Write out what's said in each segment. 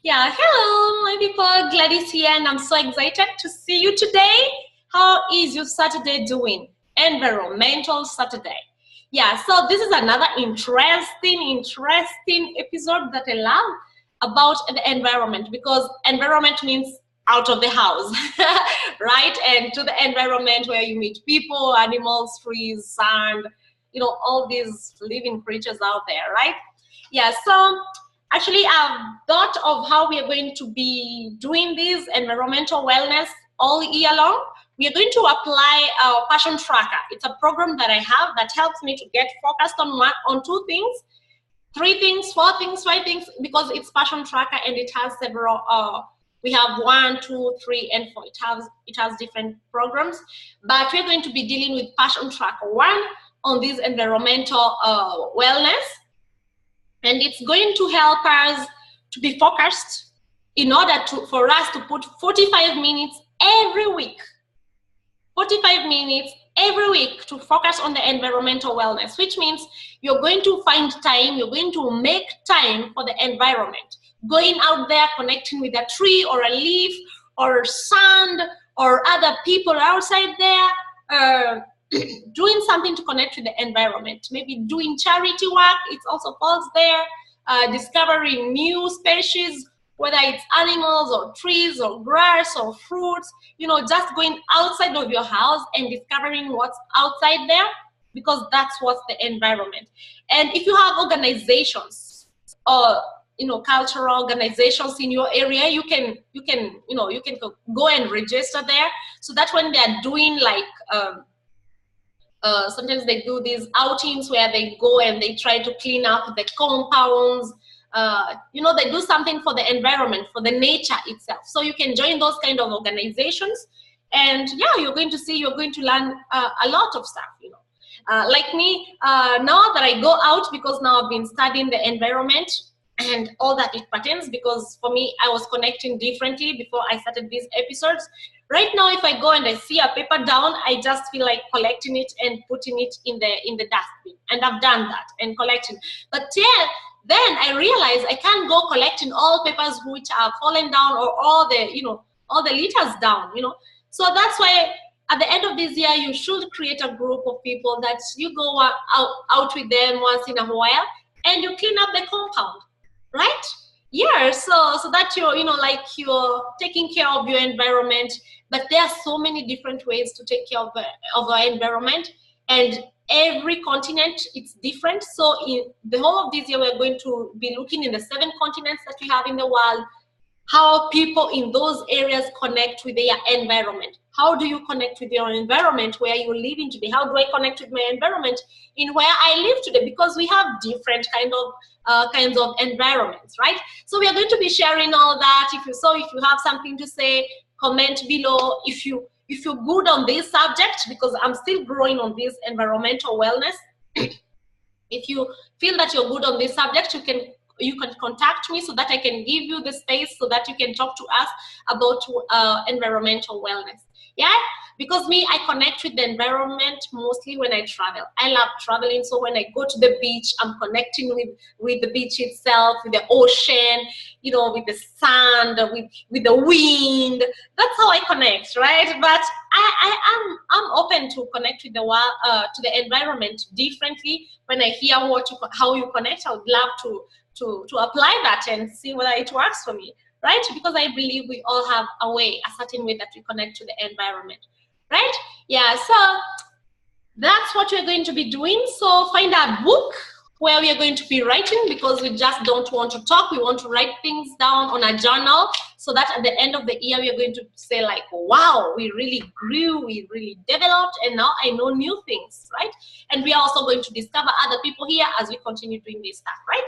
Yeah, hello, my people. Gladys here, and I'm so excited to see you today. How is your Saturday doing? Environmental Saturday. Yeah, so this is another interesting episode that I love about the environment, because environment means out of the house, right? And to the environment where you meet people, animals, trees, sand, all these living creatures out there, right? Yeah, so actually, I've thought of how we are going to be doing this environmental wellness all year long. We are going to apply our passion tracker. It's a program that I have that helps me to get focused on two things, three things, four things, five things, because it's passion tracker and it has several. We have 1, 2, 3, and 4. It has different programs, but we're going to be dealing with passion tracker 1 on this environmental wellness. And it's going to help us to be focused in order for us to put 45 minutes every week. 45 minutes every week to focus on the environmental wellness, which means you're going to find time, you're going to make time for the environment. Going out there, connecting with a tree or a leaf or sand or other people outside there, doing something to connect with the environment, maybe doing charity work, it also falls there, discovering new species, whether it's animals or trees or grass or fruits, just going outside of your house and discovering what's outside there, because that's what's the environment. And if you have organizations or cultural organizations in your area, you can go and register there, so that when they're doing like sometimes they do these outings where they go and they try to clean up the compounds. They do something for the environment, for the nature itself. So you can join those kind of organizations, and yeah, you're going to learn a lot of stuff. Like me, now that I go out, because now I've been studying the environment and all that it pertains, because for me, I was connecting differently before I started these episodes. Right now, if I go and I see a paper down, I just feel like collecting it and putting it in the dustbin. And I've done that and collecting. But yeah, then I realized I can't go collecting all papers which are fallen down, or all the litters down, So that's why at the end of this year, you should create a group of people that you go out with them once in a while and you clean up the compound, right? Yeah, so that you're taking care of your environment. But there are so many different ways to take care of our environment, and every continent it's different. So in the whole of this year, we're going to be looking in the 7 continents that we have in the world, how people in those areas connect with their environment. How do you connect with your environment where you're living today? How do I connect with my environment in where I live today? Because we have different kinds of environments, right? So we are going to be sharing all that. If you have something to say, comment below. If you're good on this subject, because I'm still growing on this environmental wellness. If you feel that you're good on this subject, you can contact me so that I can give you the space so that you can talk to us about environmental wellness. Yeah, because me, I connect with the environment mostly when I travel. I love traveling, so when I go to the beach, I'm connecting with the beach itself, with the ocean, with the sand, with the wind. That's how I connect, right? But I'm open to connect with the environment differently. When I hear how you connect, I would love to apply that and see whether it works for me, right? Because I believe we all have a certain way that we connect to the environment, right? Yeah, so that's what we're going to be doing. So find a book where we are going to be writing, because we just don't want to talk. We want to write things down on a journal, so that at the end of the year, we are going to say like, wow, we really grew, we really developed, and now I know new things, right? And we are also going to discover other people here as we continue doing this stuff, right?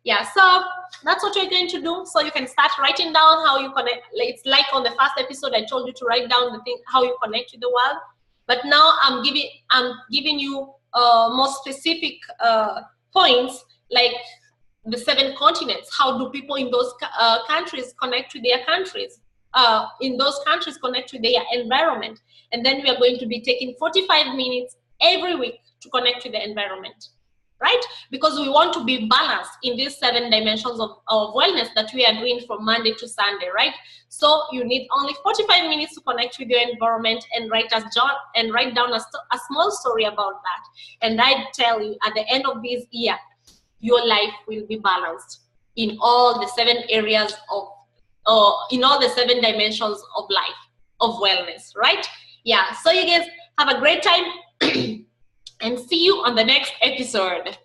Yeah, so that's what we're going to do. So you can start writing down how you connect. It's like on the first episode, I told you to write down how you connect with the world. But now I'm giving you more specific points, like the 7 continents. How do people in those countries connect with their countries? In those countries connect with their environment. And then we are going to be taking 45 minutes every week to connect with the environment. right? Because we want to be balanced in these 7 dimensions of wellness that we are doing from Monday to Sunday, right? So you need only 45 minutes to connect with your environment and write down a small story about that. And I tell you, at the end of this year, your life will be balanced in all the 7 areas of, in all the 7 dimensions of life, of wellness, right? Yeah, so you guys have a great time and see you on the next episode.